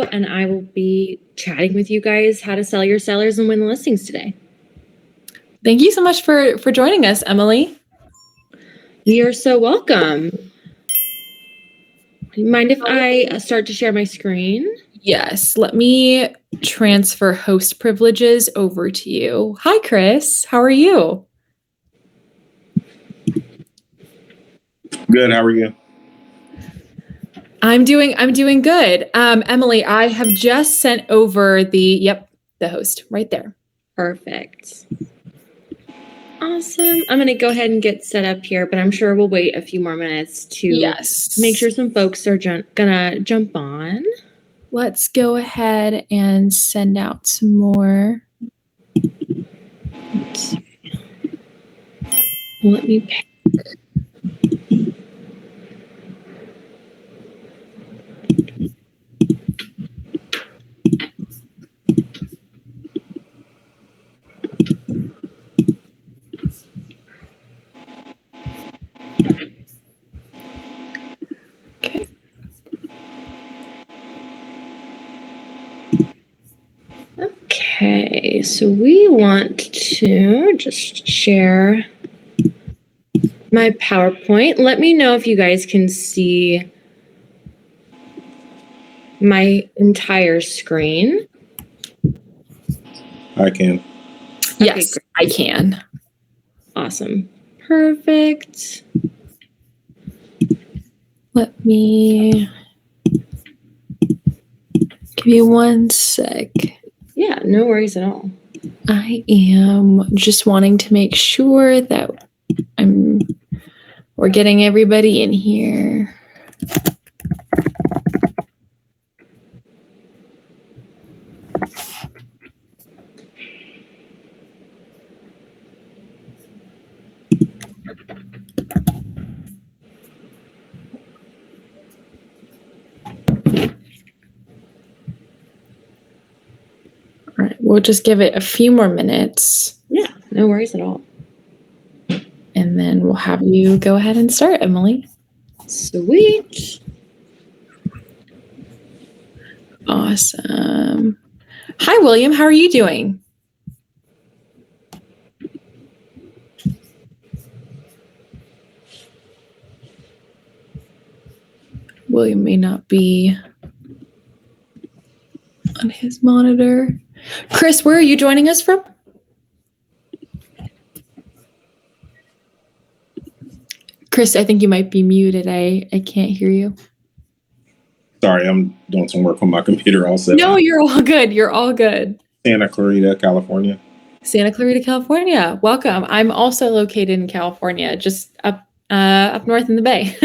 and I will be chatting with you guys how to sell your sellers and win the listings today. Thank you so much for joining us, Emily. You're so welcome. Mind if I start to share my screen? Yes, let me transfer host privileges over to you. Hi, Chris. How are you? Good. How are you? I'm doing good. Emily, I have just sent over the host right there. Perfect. Awesome. I'm going to go ahead and get set up here, but I'm sure we'll wait a few more minutes to make sure some folks are gonna jump on. Let's go ahead and send out some more. Let me pick. Okay, so we want to just share my PowerPoint. Let me know if you guys can see my entire screen. I can. Yes, okay, I can. Awesome. Perfect. Let me give you 1 sec. Yeah, no worries at all. I am just wanting to make sure that we're getting everybody in here. All right, we'll just give it a few more minutes. Yeah, no worries at all. And then we'll have you go ahead and start, Emily. Sweet. Awesome. Hi, William. How are you doing? William may not be on his monitor. Chris, where are you joining us from? Chris, I think you might be muted. I can't hear you. Sorry, I'm doing some work on my computer also. No, you're all good. You're all good. Santa Clarita, California. Santa Clarita, California. Welcome. I'm also located in California, just up north in the Bay.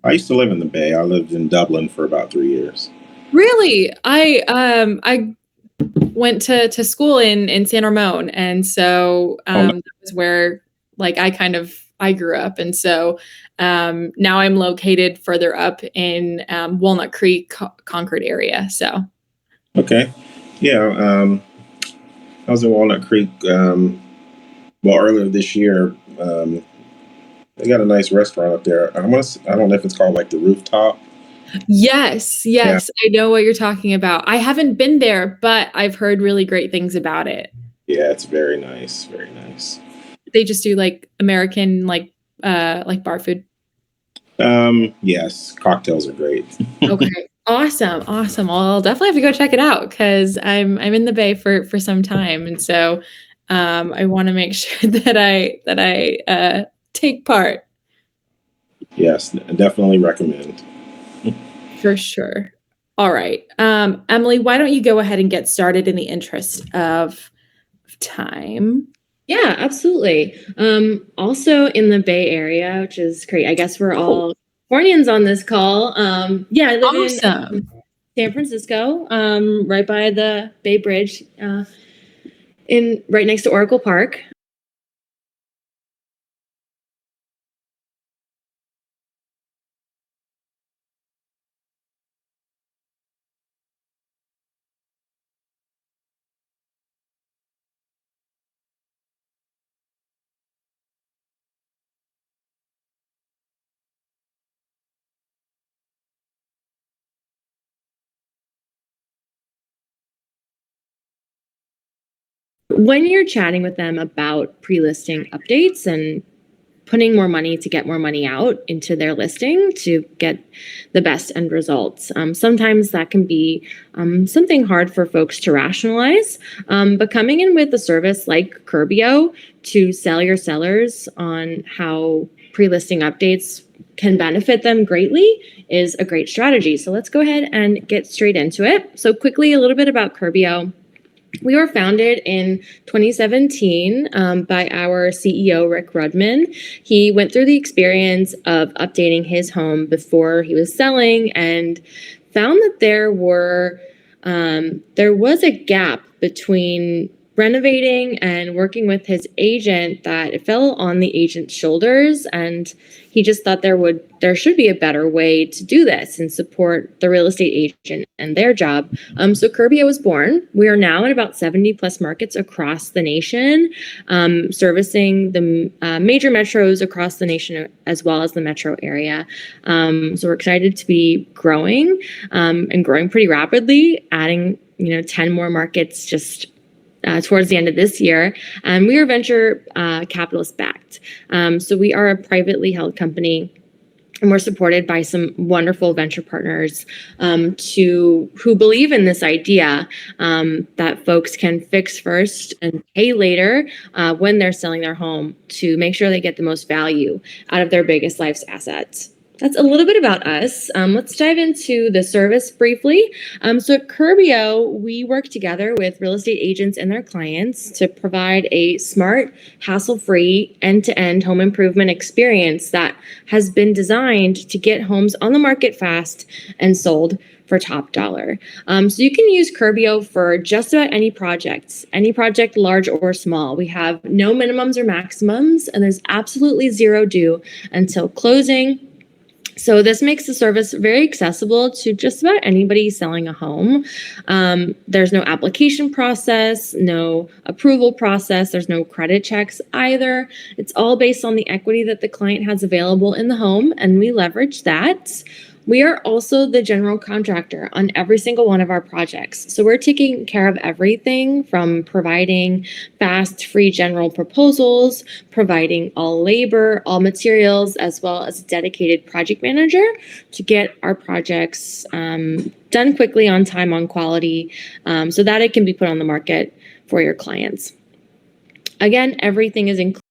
I used to live in the Bay. I lived in Dublin for about 3 years. Really? I went to school in San Ramon, and so that was where I grew up, and so now I'm located further up in Walnut Creek, Concord area. So okay, yeah, I was in Walnut Creek. Earlier this year, they got a nice restaurant up there. I don't know if it's called like the Rooftop. Yes, yeah. I know what you're talking about. I haven't been there, but I've heard really great things about it. Yeah, it's very nice, very nice. They just do like American like bar food. Yes, cocktails are great. Okay, awesome. Well, I'll definitely have to go check it out because I'm in the Bay for some time, and so I want to make sure that I take part. Yes, definitely recommend. For sure. All right. Emily, why don't you go ahead and get started in the interest of time? Yeah, absolutely. Also in the Bay Area, which is great. I guess we're all Californians on this call. I live in San Francisco, right by the Bay Bridge, right next to Oracle Park. When you're chatting with them about pre-listing updates and putting more money to get more money out into their listing to get the best end results. Sometimes that can be something hard for folks to rationalize, but coming in with a service like Curbio to sell your sellers on how pre-listing updates can benefit them greatly is a great strategy. So let's go ahead and get straight into it. So quickly, a little bit about Curbio. We were founded in 2017 by our CEO, Rick Rudman. He went through the experience of updating his home before he was selling and found that there was a gap between renovating and working with his agent, that it fell on the agent's shoulders, and he just thought there should be a better way to do this and support the real estate agent and their job. So Curbio was born. We are now in about 70 plus markets across the nation, servicing the major metros across the nation as well as the metro area. So we're excited to be growing and growing pretty rapidly, adding 10 more markets just towards the end of this year. We are venture capitalist backed. So we are a privately held company, and we're supported by some wonderful venture partners who believe in this idea that folks can fix first and pay later when they're selling their home to make sure they get the most value out of their biggest life's assets. That's a little bit about us. Let's dive into the service briefly. So at Curbio, we work together with real estate agents and their clients to provide a smart, hassle-free, end-to-end home improvement experience that has been designed to get homes on the market fast and sold for top dollar. So you can use Curbio for just about any project, large or small. We have no minimums or maximums, and there's absolutely zero due until closing. So this makes the service very accessible to just about anybody selling a home. There's no application process, no approval process. There's no credit checks either. It's all based on the equity that the client has available in the home, and we leverage that. We are also the general contractor on every single one of our projects. So we're taking care of everything from providing fast, free general proposals, providing all labor, all materials, as well as a dedicated project manager to get our projects done quickly, on time, on quality, so that it can be put on the market for your clients. Again, everything is included.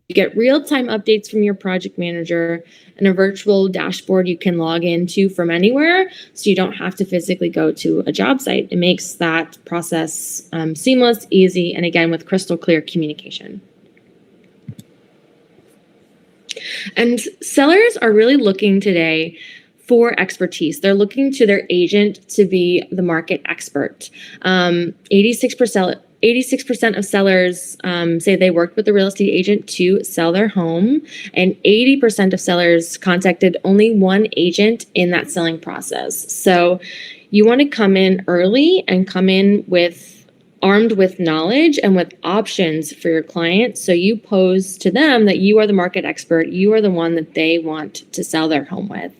You get real-time updates from your project manager and a virtual dashboard you can log into from anywhere, so you don't have to physically go to a job site. It makes that process seamless, easy, and again, with crystal clear communication. And sellers are really looking today for expertise. They're looking to their agent to be the market expert. 86% of sellers say they worked with a real estate agent to sell their home, and 80% of sellers contacted only one agent in that selling process. So you want to come in early and come in armed with knowledge and with options for your client. So you pose to them that you are the market expert. You are the one that they want to sell their home with.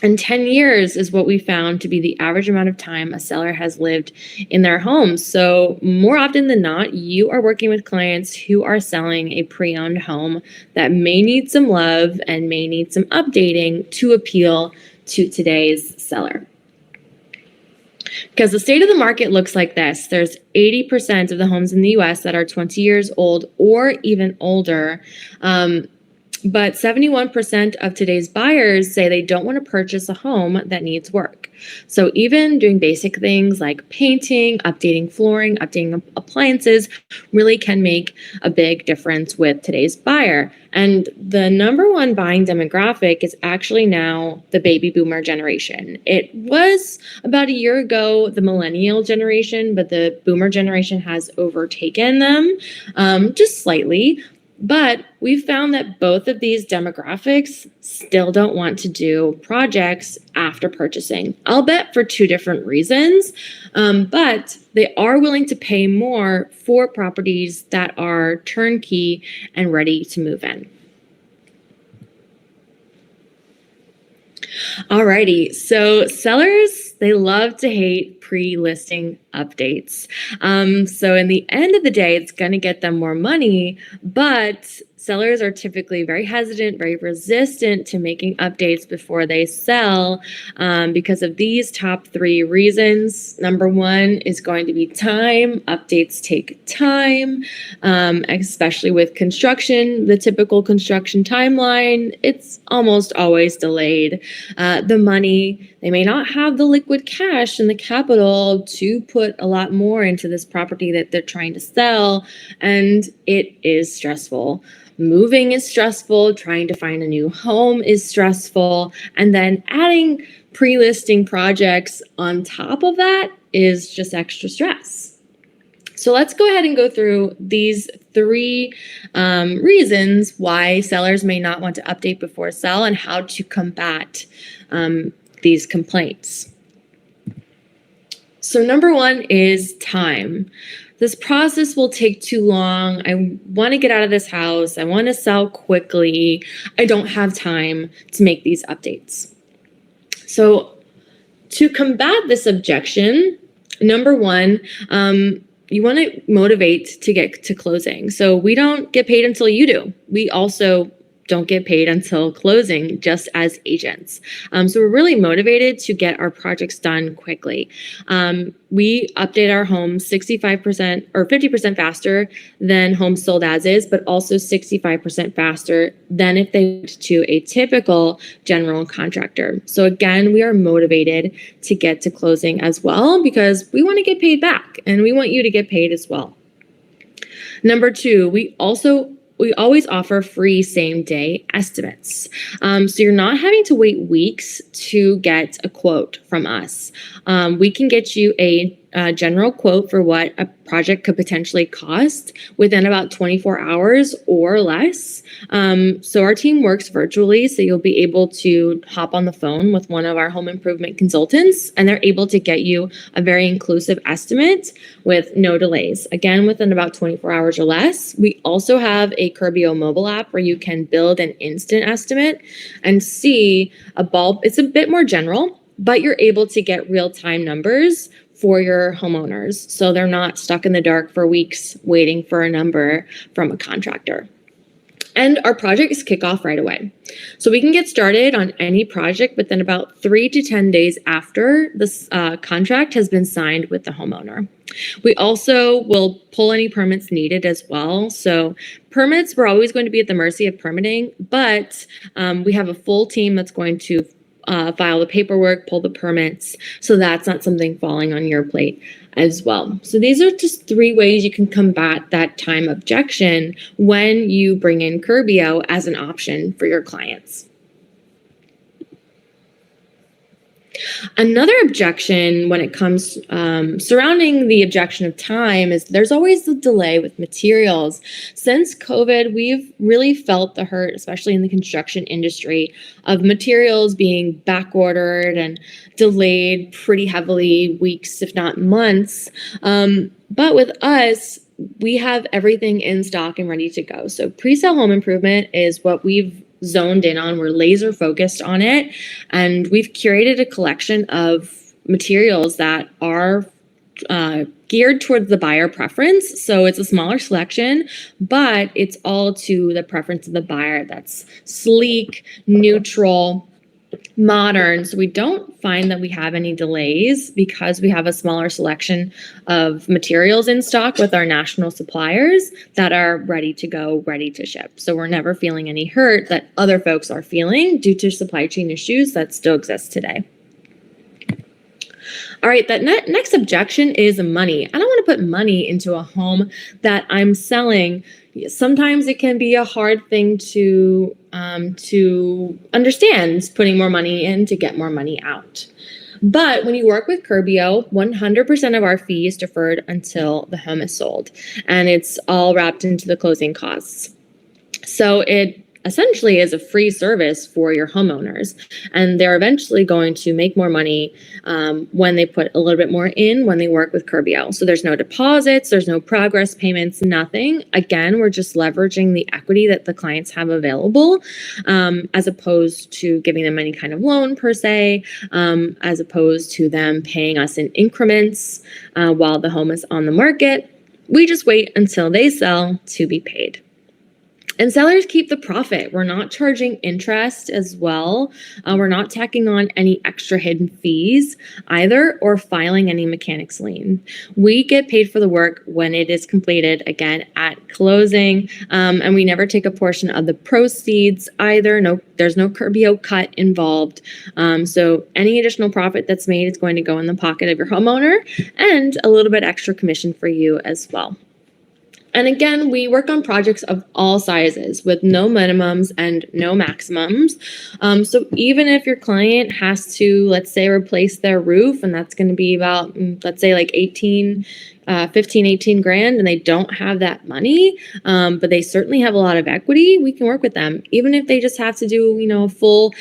And 10 years is what we found to be the average amount of time a seller has lived in their home. So more often than not, you are working with clients who are selling a pre-owned home that may need some love and may need some updating to appeal to today's seller. Because the state of the market looks like this. There's 80% of the homes in the US that are 20 years old or even older. But 71% of today's buyers say they don't want to purchase a home that needs work. So even doing basic things like painting, updating flooring, updating appliances really can make a big difference with today's buyer. And the number one buying demographic is actually now the baby boomer generation. It was about a year ago the millennial generation, but the boomer generation has overtaken them just slightly. But we've found that both of these demographics still don't want to do projects after purchasing. I'll bet for two different reasons, but they are willing to pay more for properties that are turnkey and ready to move in. Alrighty, so sellers, they love to hate pre-listing updates. So in the end of the day, it's going to get them more money, but sellers are typically very hesitant, very resistant to making updates before they sell because of these top three reasons. Number one is going to be time. Updates take time, especially with construction. The typical construction timeline, it's almost always delayed. The money, they may not have the liquid cash and the capital to put a lot more into this property that they're trying to sell, and it is stressful. Moving is stressful, trying to find a new home is stressful, and then adding pre-listing projects on top of that is just extra stress. So let's go ahead and go through these three reasons why sellers may not want to update before sell and how to combat these complaints. So number one is time. This process will take too long. I want to get out of this house. I want to sell quickly. I don't have time to make these updates. So to combat this objection, number one, you want to motivate to get to closing. So we don't get paid until you do. We also don't get paid until closing, just as agents. So we're really motivated to get our projects done quickly. We update our homes 65% or 50% faster than homes sold as is, but also 65% faster than if they went to a typical general contractor. So again, we are motivated to get to closing as well because we want to get paid back and we want you to get paid as well. Number two, we always offer free same-day estimates. So you're not having to wait weeks to get a quote from us. We can get you a general quote for what a project could potentially cost within about 24 hours or less. So our team works virtually, so you'll be able to hop on the phone with one of our home improvement consultants, and they're able to get you a very inclusive estimate with no delays. Again, within about 24 hours or less. We also have a Curbio mobile app where you can build an instant estimate and see a bulb. It's a bit more general, but you're able to get real-time numbers for your homeowners. So they're not stuck in the dark for weeks waiting for a number from a contractor. And our projects kick off right away. So we can get started on any project within about 3 to 10 days after this contract has been signed with the homeowner. We also will pull any permits needed as well. So permits, we're always going to be at the mercy of permitting, but we have a full team that's going to file the paperwork, pull the permits. So that's not something falling on your plate as well. So these are just 3 ways you can combat that time objection when you bring in Curbio as an option for your clients. Another objection when it comes surrounding the objection of time is there's always a delay with materials. Since COVID, we've really felt the hurt, especially in the construction industry, of materials being back ordered and delayed pretty heavily, weeks, if not months. But with us, we have everything in stock and ready to go. So pre-sale home improvement is what we've zoned in on. We're laser focused on it, and we've curated a collection of materials that are geared towards the buyer preference. So it's a smaller selection, but it's all to the preference of the buyer. That's sleek, neutral, modern. So we don't find that we have any delays because we have a smaller selection of materials in stock with our national suppliers that are ready to go, ready to ship. So we're never feeling any hurt that other folks are feeling due to supply chain issues that still exist today. All right, that next objection is money. I don't want to put money into a home that I'm selling. Sometimes it can be a hard thing to understand, putting more money in to get more money out. But when you work with Curbio, 100% of our fee is deferred until the home is sold, and it's all wrapped into the closing costs. So it essentially is a free service for your homeowners, and they're eventually going to make more money when they put a little bit more in when they work with Curbio. So there's no deposits, there's no progress payments, nothing. Again, we're just leveraging the equity that the clients have available, as opposed to giving them any kind of loan per se, as opposed to them paying us in increments while the home is on the market. We just wait until they sell to be paid. And sellers keep the profit. We're not charging interest as well. We're not tacking on any extra hidden fees either, or filing any mechanics lien. We get paid for the work when it is completed, again, at closing, and we never take a portion of the proceeds either. No, there's no Curbio cut involved. So any additional profit that's made is going to go in the pocket of your homeowner, and a little bit extra commission for you as well. And again, we work on projects of all sizes with no minimums and no maximums. So even if your client has to, let's say, replace their roof, and that's going to be about, let's say, like 18 grand, and they don't have that money, but they certainly have a lot of equity, we can work with them. Even if they just have to do, a full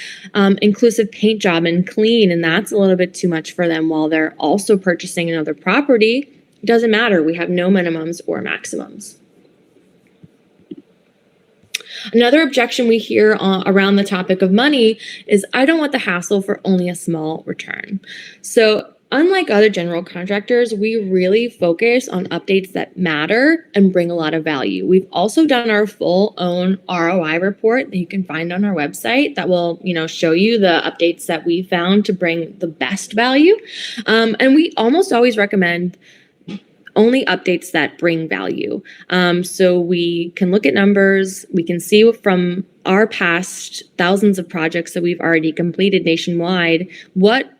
inclusive paint job and clean, and that's a little bit too much for them while they're also purchasing another property, it doesn't matter. We have no minimums or maximums. Another objection we hear around the topic of money is, I don't want the hassle for only a small return. So unlike other general contractors, we really focus on updates that matter and bring a lot of value. We've also done our full own ROI report that you can find on our website that will, show you the updates that we found to bring the best value. And we almost always recommend only updates that bring value. So we can look at numbers, we can see from our past thousands of projects that we've already completed nationwide, what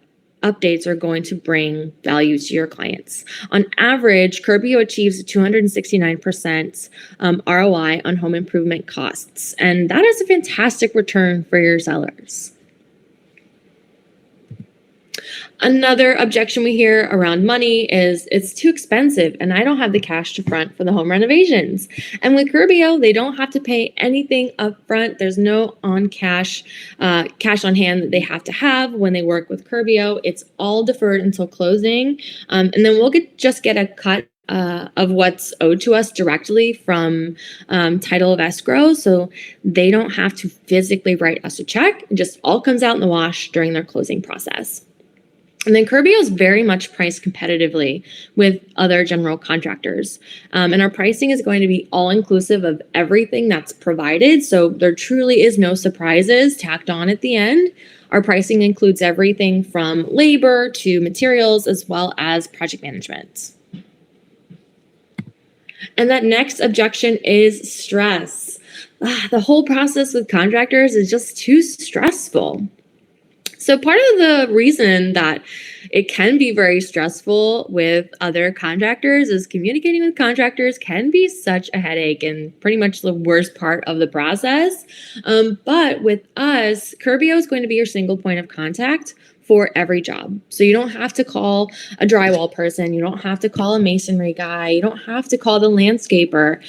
updates are going to bring value to your clients. On average, Curbio achieves a 269% ROI on home improvement costs, and that is a fantastic return for your sellers. Another objection we hear around money is, it's too expensive and I don't have the cash to front for the home renovations. And with Curbio, they don't have to pay anything up front. There's no cash on hand that they have to have when they work with Curbio. It's all deferred until closing. And then we'll just get a cut of what's owed to us directly from title of escrow. So they don't have to physically write us a check. It just all comes out in the wash during their closing process. And then Curbio is very much priced competitively with other general contractors. And our pricing is going to be all inclusive of everything that's provided. So there truly is no surprises tacked on at the end. Our pricing includes everything from labor to materials, as well as project management. And that next objection is stress. The whole process with contractors is just too stressful. So part of the reason that it can be very stressful with other contractors is communicating with contractors can be such a headache and pretty much the worst part of the process. But with us, Curbio is going to be your single point of contact for every job. So you don't have to call a drywall person. You don't have to call a masonry guy. You don't have to call the landscaper.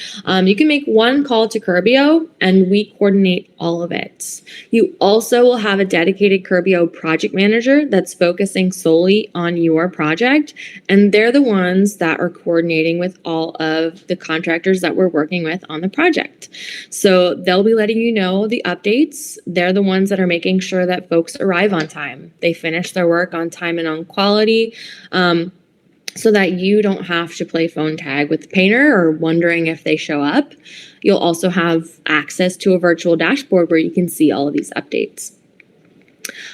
You can make one call to Curbio and we coordinate all of it. You also will have a dedicated Curbio project manager that's focusing solely on your project. And they're the ones that are coordinating with all of the contractors that we're working with on the project. So they'll be letting you know the updates. They're the ones that are making sure that folks arrive on time. They finish their work on time and on quality, so that you don't have to play phone tag with the painter or wondering if they show up. You'll also have access to a virtual dashboard where you can see all of these updates.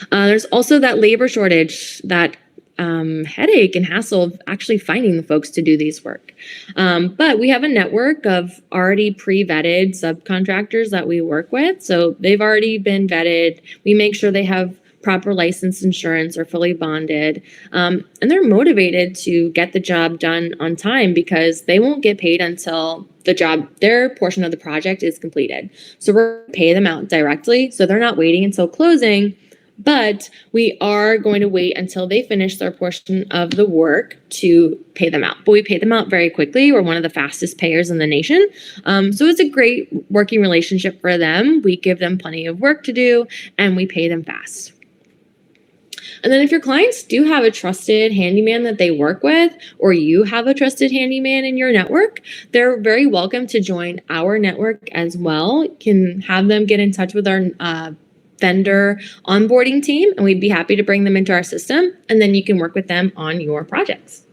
There's also that labor shortage, that headache and hassle of actually finding the folks to do these work. But we have a network of already pre-vetted subcontractors that we work with. So they've already been vetted. We make sure they have proper license insurance or fully bonded. And they're motivated to get the job done on time because they won't get paid until their portion of the project is completed. So we're going to pay them out directly. So they're not waiting until closing But we are going to wait until they finish their portion of the work to pay them out. But we pay them out very quickly. We're one of the fastest payers in the nation. So it's a great working relationship for them. We give them plenty of work to do, and we pay them fast. And then if your clients do have a trusted handyman that they work with, or you have a trusted handyman in your network, they're very welcome to join our network as well. You can have them get in touch with our vendor onboarding team, and we'd be happy to bring them into our system, and then you can work with them on your projects.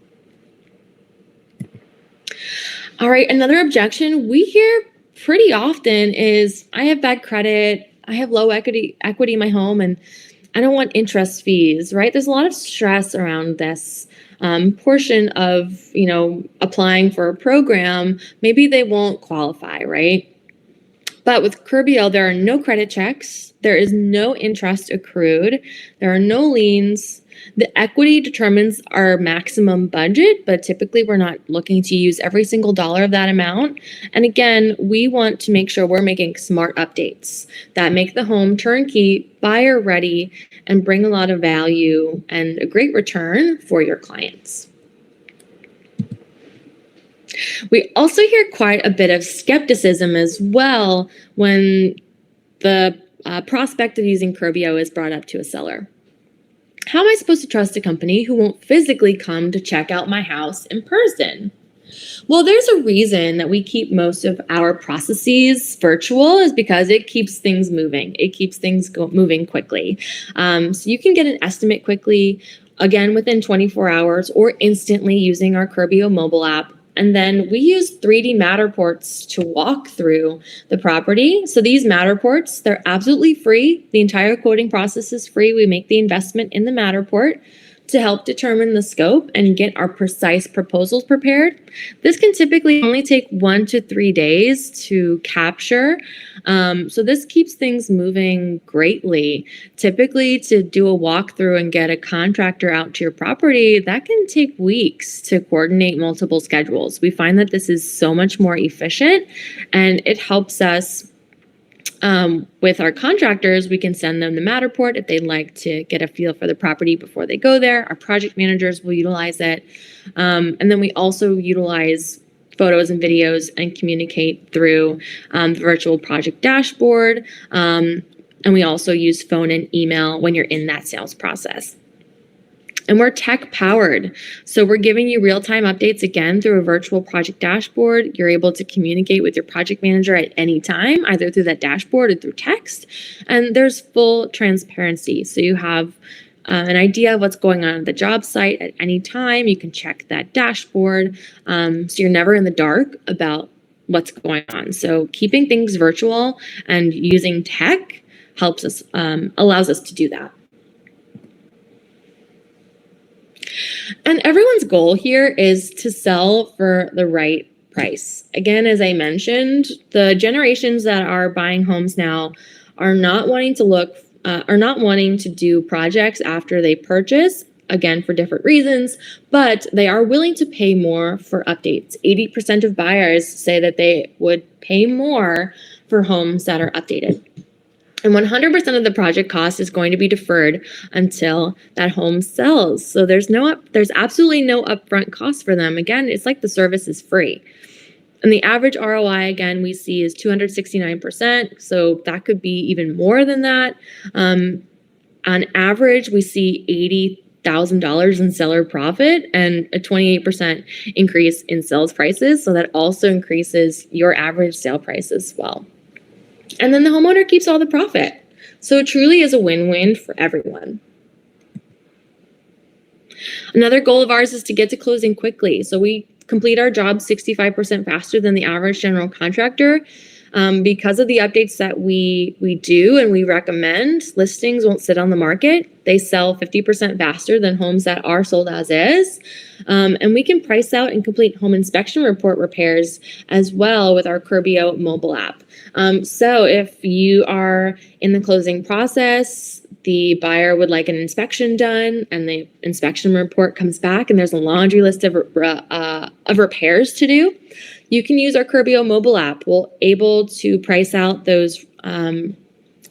All right, another objection we hear pretty often is, I have bad credit, I have low equity in my home, and I don't want interest fees, right? There's a lot of stress around this portion of, applying for a program. Maybe they won't qualify, right? But with Curbio, there are no credit checks. There is no interest accrued. There are no liens. The equity determines our maximum budget, but typically we're not looking to use every single dollar of that amount. And again, we want to make sure we're making smart updates that make the home turnkey, buyer ready, and bring a lot of value and a great return for your clients. We also hear quite a bit of skepticism as well when the prospect of using Curbio is brought up to a seller. How am I supposed to trust a company who won't physically come to check out my house in person? Well, there's a reason that we keep most of our processes virtual, is because it keeps things moving. It keeps things moving quickly. So you can get an estimate quickly, again, within 24 hours or instantly using our Curbio mobile app. And then we use 3D Matterports to walk through the property. So these Matterports, they're absolutely free. The entire quoting process is free. We make the investment in the Matterport to help determine the scope and get our precise proposals prepared. This can typically only take 1 to 3 days to capture. So this keeps things moving greatly. Typically, to do a walkthrough and get a contractor out to your property, that can take weeks to coordinate multiple schedules. We find that this is so much more efficient, and it helps us with our contractors. We can send them the Matterport if they'd like to get a feel for the property before they go there. Our project managers will utilize it. And then we also utilize photos and videos and communicate through the virtual project dashboard. And we also use phone and email when you're in that sales process. And we're tech powered. So we're giving you real-time updates again through a virtual project dashboard. You're able to communicate with your project manager at any time, either through that dashboard or through text. And there's full transparency. So you have an idea of what's going on at the job site at any time. You can check that dashboard. So you're never in the dark about what's going on. So keeping things virtual and using tech helps us, allows us to do that. And everyone's goal here is to sell for the right price. Again, as I mentioned, the generations that are buying homes now are not wanting to do projects after they purchase, again, for different reasons, but they are willing to pay more for updates. 80% of buyers say that they would pay more for homes that are updated. And 100% of the project cost is going to be deferred until that home sells. So there's absolutely no upfront cost for them. Again, it's like the service is free. And the average ROI, again, we see is 269%. So that could be even more than that. On average, we see $80,000 in seller profit and a 28% increase in sales prices. So that also increases your average sale price as well. And then the homeowner keeps all the profit. So it truly is a win-win for everyone. Another goal of ours is to get to closing quickly. So we complete our job 65% faster than the average general contractor. Because of the updates that we do and we recommend, listings won't sit on the market. They sell 50% faster than homes that are sold as is. And we can price out and complete home inspection report repairs as well with our Curbio mobile app. So if you are in the closing process, the buyer would like an inspection done, and the inspection report comes back, and there's a laundry list of repairs to do, you can use our Curbio mobile app. We're able to price out those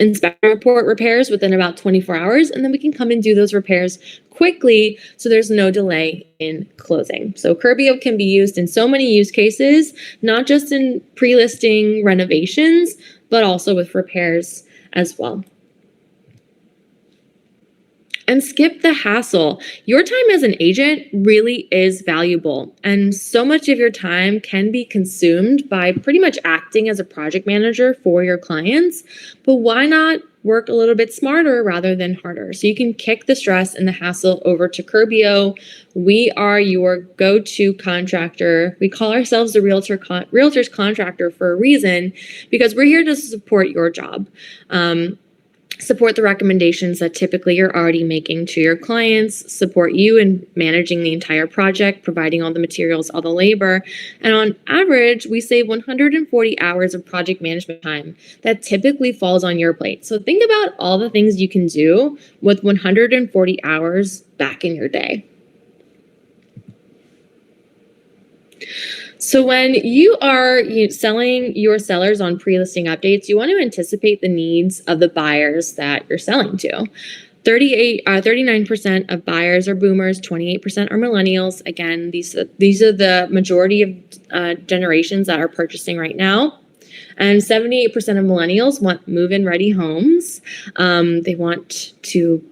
inspection report repairs within about 24 hours, and then we can come and do those repairs quickly so there's no delay in closing. So Curbio can be used in so many use cases, not just in pre-listing renovations, but also with repairs as well. And skip the hassle. Your time as an agent really is valuable, and so much of your time can be consumed by pretty much acting as a project manager for your clients. But why not work a little bit smarter rather than harder? So you can kick the stress and the hassle over to Curbio. We are your go-to contractor. We call ourselves the realtor's contractor for a reason, because we're here to support your job. Support the recommendations that typically you're already making to your clients, support you in managing the entire project, providing all the materials, all the labor. And on average, we save 140 hours of project management time that typically falls on your plate. So think about all the things you can do with 140 hours back in your day. So when you are selling your sellers on pre-listing updates, you want to anticipate the needs of the buyers that you're selling to. 39% of buyers are boomers, 28% are millennials. Again, these are the majority of generations that are purchasing right now. And 78% of millennials want move-in ready homes. They want to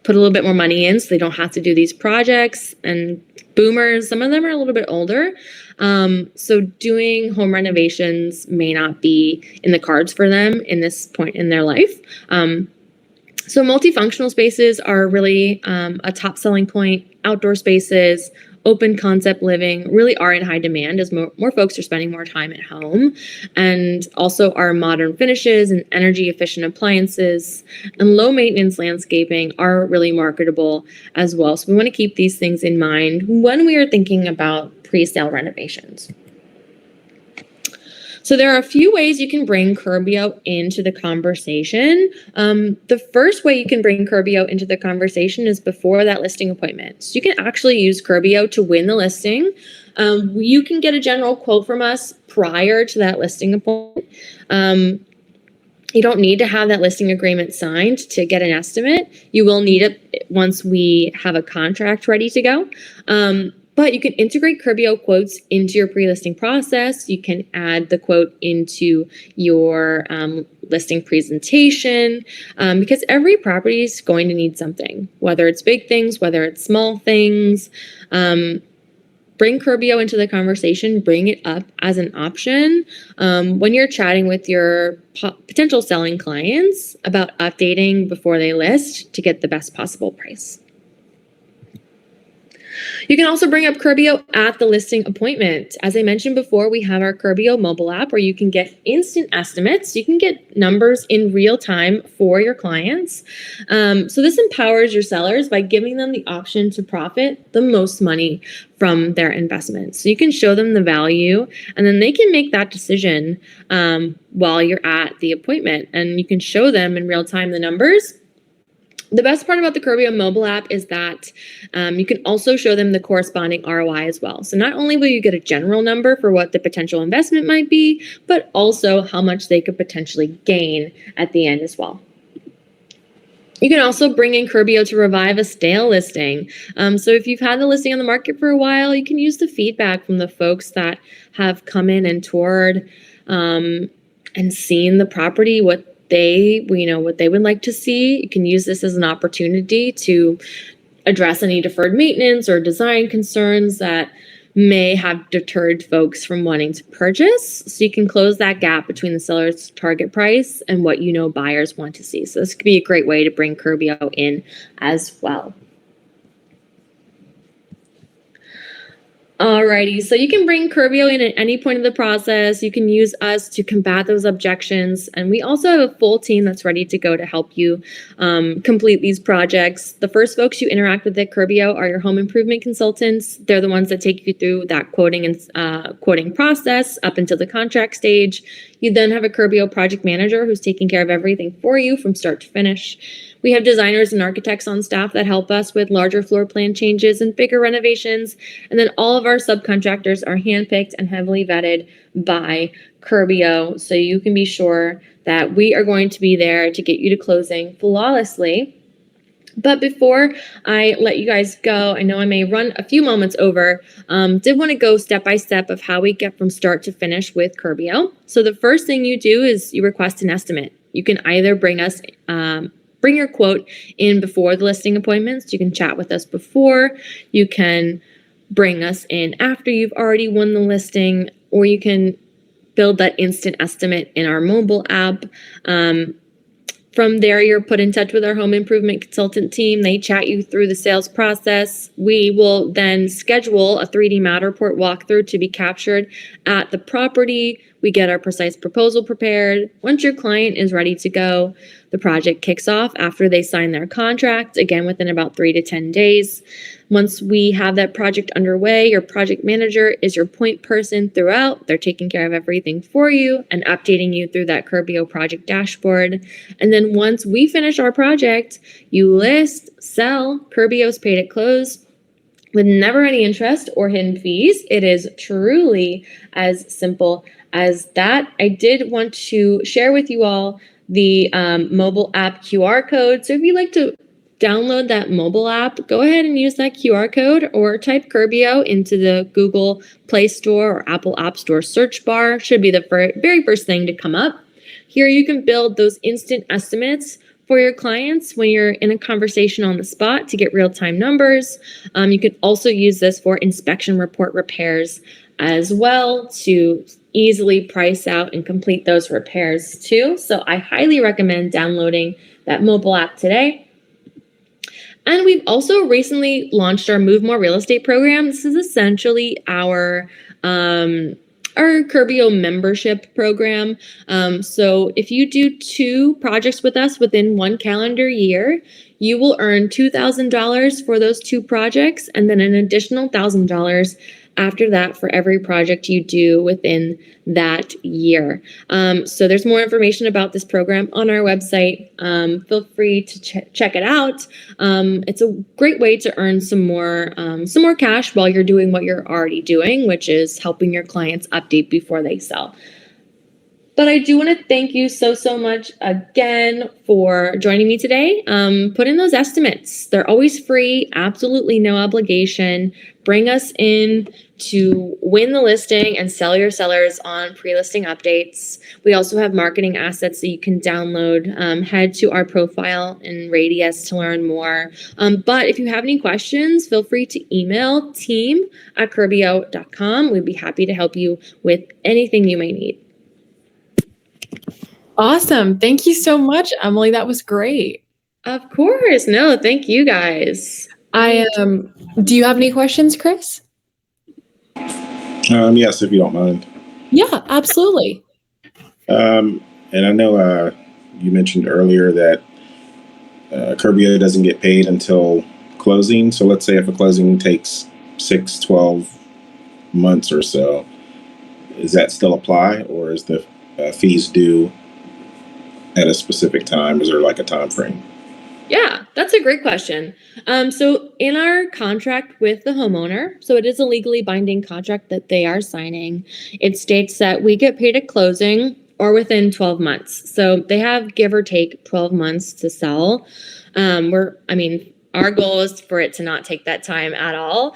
put a little bit more money in so they don't have to do these projects. And boomers, some of them are a little bit older. So doing home renovations may not be in the cards for them in this point in their life. So multifunctional spaces are really a top selling point. Outdoor spaces, open concept living really are in high demand as more folks are spending more time at home. And also our modern finishes and energy efficient appliances and low maintenance landscaping are really marketable as well. So we want to keep these things in mind when we are thinking about pre-sale renovations. So there are a few ways you can bring Curbio into the conversation. The first way you can bring Curbio into the conversation is before that listing appointment. So you can actually use Curbio to win the listing. You can get a general quote from us prior to that listing appointment. You don't need to have that listing agreement signed to get an estimate. You will need it once we have a contract ready to go. But you can integrate Curbio quotes into your pre-listing process. You can add the quote into your listing presentation because every property is going to need something, whether it's big things, whether it's small things. Bring Curbio into the conversation, bring it up as an option when you're chatting with your potential selling clients about updating before they list to get the best possible price. You can also bring up Curbio at the listing appointment. As I mentioned before, we have our Curbio mobile app where you can get instant estimates. You can get numbers in real time for your clients. So this empowers your sellers by giving them the option to profit the most money from their investment. So you can show them the value and then they can make that decision while you're at the appointment, and you can show them in real time the numbers. The best part about the Curbio mobile app is that you can also show them the corresponding ROI as well. So not only will you get a general number for what the potential investment might be, but also how much they could potentially gain at the end as well. You can also bring in Curbio to revive a stale listing. So if you've had the listing on the market for a while, you can use the feedback from the folks that have come in and toured and seen the property, what they would like to see. You can use this as an opportunity to address any deferred maintenance or design concerns that may have deterred folks from wanting to purchase. So you can close that gap between the seller's target price and what buyers want to see. So this could be a great way to bring Curbio in as well. Alrighty, so you can bring Curbio in at any point of the process. You can use us to combat those objections. And we also have a full team that's ready to go to help you complete these projects. The first folks you interact with at Curbio are your home improvement consultants. They're the ones that take you through that quoting process up until the contract stage. You then have a Curbio project manager who's taking care of everything for you from start to finish. We have designers and architects on staff that help us with larger floor plan changes and bigger renovations. And then all of our subcontractors are handpicked and heavily vetted by Curbio, so you can be sure that we are going to be there to get you to closing flawlessly. But before I let you guys go, I know I may run a few moments over, did want to go step by step of how we get from start to finish with Curbio. So the first thing you do is you request an estimate. You can either bring your quote in before the listing appointments. You can chat with us before. You can bring us in after you've already won the listing, or you can build that instant estimate in our mobile app. From there, you're put in touch with our home improvement consultant team. They chat you through the sales process. We will then schedule a 3D Matterport walkthrough to be captured at the property. We get our precise proposal prepared. Once your client is ready to go, the project kicks off after they sign their contract, again, within about 3 to 10 days. Once we have that project underway, your project manager is your point person throughout. They're taking care of everything for you and updating you through that Curbio project dashboard. And then once we finish our project, you list, sell, Curbio's paid at close with never any interest or hidden fees. It is truly as simple as that. I did want to share with you all the mobile app QR code. So if you'd like to download that mobile app, go ahead and use that QR code or type Curbio into the Google Play Store or Apple App Store search bar. Should be the very first thing to come up. Here you can build those instant estimates for your clients when you're in a conversation on the spot to get real-time numbers. You can also use this for inspection report repairs as well to easily price out and complete those repairs too. So I highly recommend downloading that mobile app today. And we've also recently launched our Move More Real Estate program. This is essentially our Curbio membership program. So if you do 2 projects with us within 1 calendar year, you will earn $2,000 for those 2 projects, and then an additional $1,000 after that for every project you do within that year. So there's more information about this program on our website. Feel free to check it out. It's a great way to earn some more cash while you're doing what you're already doing, which is helping your clients update before they sell. But I do want to thank you so much again for joining me today. Put in those estimates. They're always free, absolutely no obligation. Bring us in to win the listing and sell your sellers on pre-listing updates. We also have marketing assets that you can download. Head to our profile in Radius to learn more. But if you have any questions, feel free to email team@curbio.com. We'd be happy to help you with anything you may need. Awesome. Thank you so much, Emily. That was great. Of course. No, thank you guys. Do you have any questions, Chris? Yes, if you don't mind. Yeah, absolutely. And I know you mentioned earlier that Curbio doesn't get paid until closing. So let's say if a closing takes 6, 12 months or so, does that still apply, or is the fees due at a specific time? Is there like a time frame? Yeah, that's a great question. So in our contract with the homeowner, so it is a legally binding contract that they are signing, it states that we get paid at closing or within 12 months. So they have, give or take, 12 months to sell. Our goal is for it to not take that time at all.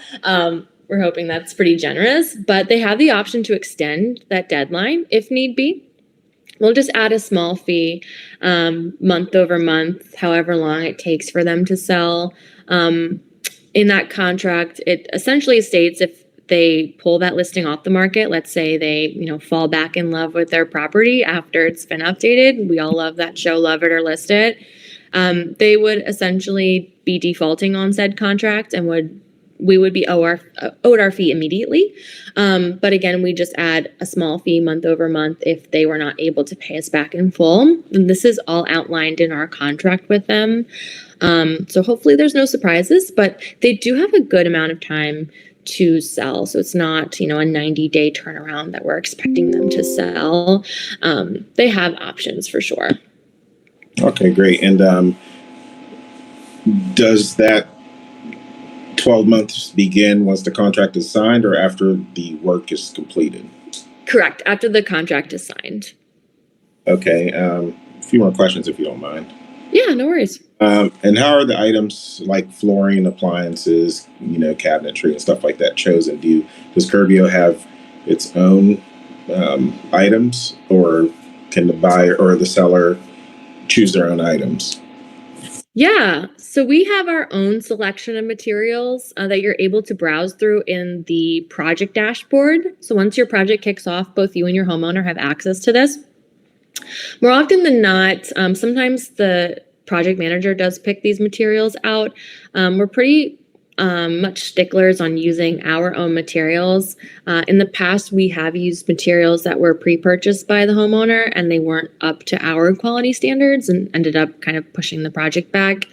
We're hoping that's pretty generous, but they have the option to extend that deadline if need be. We'll just add a small fee month over month, however long it takes for them to sell. In that contract, it essentially states if they pull that listing off the market, let's say they, fall back in love with their property after it's been updated. We all love that show, Love It or List It. They would essentially be defaulting on said contract and we would be owed our fee immediately. But again, we just add a small fee month over month if they were not able to pay us back in full. And this is all outlined in our contract with them. So hopefully there's no surprises, but they do have a good amount of time to sell. So it's not, a 90-day turnaround that we're expecting them to sell. They have options for sure. Okay, great. And does that 12 months begin once the contract is signed or after the work is completed? Correct. After the contract is signed. Okay. A few more questions if you don't mind. Yeah, no worries. And how are the items like flooring, appliances, cabinetry and stuff like that chosen? Does Curbio have its own items, or can the buyer or the seller choose their own items? Yeah, so we have our own selection of materials that you're able to browse through in the project dashboard. So once your project kicks off, both you and your homeowner have access to this. More often than not, sometimes the project manager does pick these materials out. We're pretty much sticklers on using our own materials. In the past, we have used materials that were pre-purchased by the homeowner and they weren't up to our quality standards and ended up kind of pushing the project back,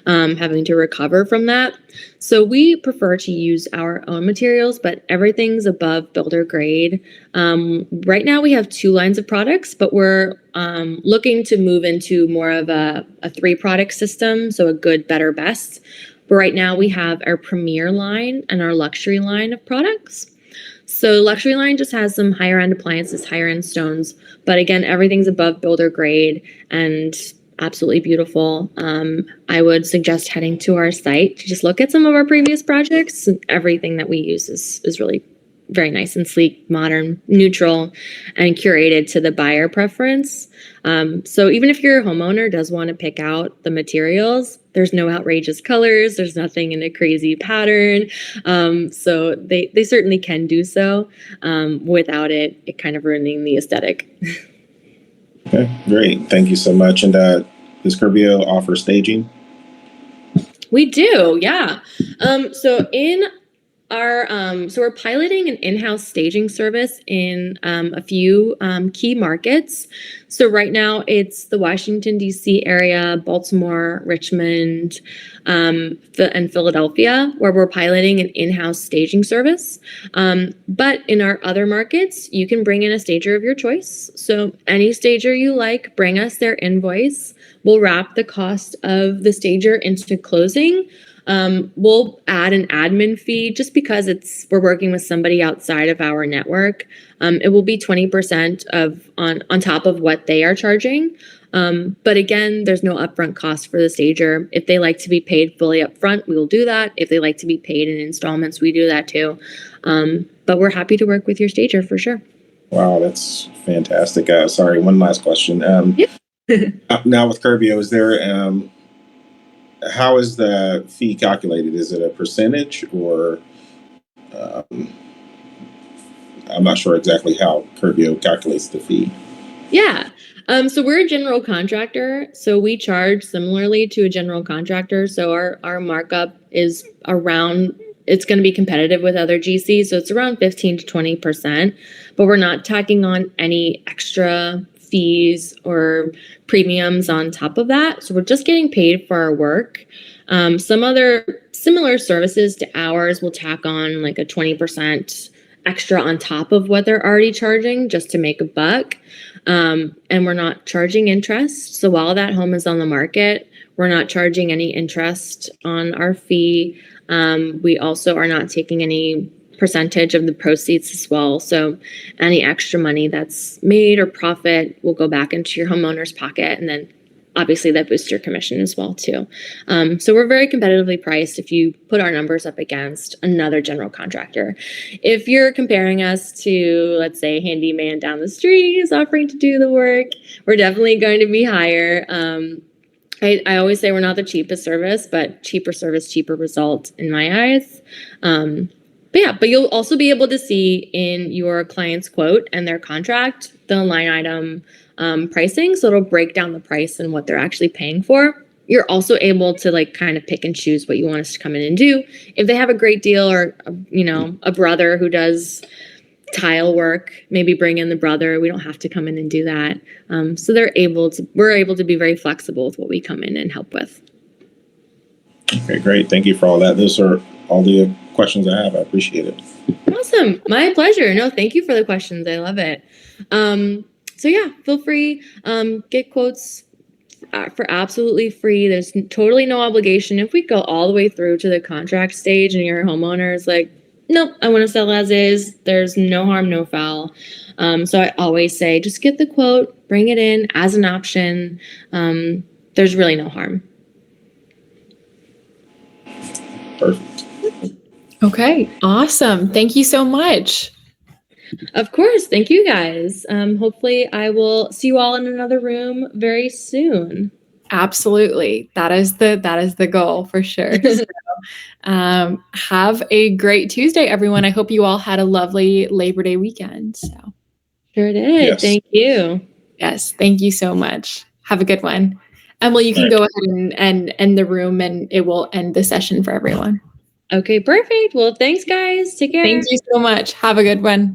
having to recover from that. So we prefer to use our own materials, but everything's above builder grade. Right now we have 2 lines of products, but we're looking to move into more of a 3-product system, so a good, better, best. But right now we have our premier line and our luxury line of products. So luxury line just has some higher end appliances, higher end stones, but again, everything's above builder grade and absolutely beautiful. I would suggest heading to our site to just look at some of our previous projects. Everything that we use is really very nice and sleek, modern, neutral, and curated to the buyer preference. So even if your homeowner does want to pick out the materials, there's no outrageous colors. There's nothing in a crazy pattern. So they certainly can do so without it kind of ruining the aesthetic. Okay, great. Thank you so much. And does Curbio offer staging? We do, yeah. So we're piloting an in-house staging service in a few key markets. So right now it's the Washington, D.C. area, Baltimore, Richmond, and Philadelphia, where we're piloting an in-house staging service. But in our other markets, you can bring in a stager of your choice. So any stager you like, bring us their invoice. We'll wrap the cost of the stager into closing. We'll add an admin fee just because we're working with somebody outside of our network. It will be 20% on top of what they are charging. But again, there's no upfront cost for the stager. If they like to be paid fully upfront, we will do that. If they like to be paid in installments, we do that too. But we're happy to work with your stager for sure. Wow, that's fantastic. Sorry, one last question. Yeah. Now with Curbio, is there how is the fee calculated? Is it a percentage or I'm not sure exactly how Curbio calculates the fee. Yeah. So we're a general contractor. So we charge similarly to a general contractor. So our markup is it's going to be competitive with other GCs. So it's around 15 to 20%, but we're not tacking on any extra fees or premiums on top of that. So we're just getting paid for our work. Some other similar services to ours will tack on like a 20% extra on top of what they're already charging just to make a buck. And we're not charging interest. So while that home is on the market, we're not charging any interest on our fee. We also are not taking any percentage of the proceeds as well. So any extra money that's made or profit will go back into your homeowner's pocket, and then obviously that boosts your commission as well too. So we're very competitively priced if you put our numbers up against another general contractor. If you're comparing us to, let's say, handyman down the street is offering to do the work, we're definitely going to be higher. I always say we're not the cheapest service, but cheaper service, cheaper result in my eyes. But you'll also be able to see in your client's quote and their contract the line item pricing. So it'll break down the price and what they're actually paying for. You're also able to kind of pick and choose what you want us to come in and do. If they have a great deal or, a brother who does tile work, maybe bring in the brother. We don't have to come in and do that. So we're able to be very flexible with what we come in and help with. Okay, great. Thank you for all that. Those are all the questions I have. I appreciate it. Awesome. My pleasure. No, thank you for the questions. I love it. So yeah, feel free, get quotes for absolutely free. There's totally no obligation. If we go all the way through to the contract stage and your homeowner is like, nope, I want to sell as is, there's no harm, no foul. So I always say, just get the quote, bring it in as an option. There's really no harm. Perfect. Okay, awesome. Thank you so much. Of course. Thank you guys. Hopefully I will see you all in another room very soon. Absolutely. That is the goal for sure. So, have a great Tuesday, everyone. I hope you all had a lovely Labor Day weekend. So sure did. Yes. Thank you. Yes. Thank you so much. Have a good one. Emily, you can go ahead and end the room, and it will end the session for everyone. Okay, perfect. Well, thanks guys. Take care. Thank you so much. Have a good one.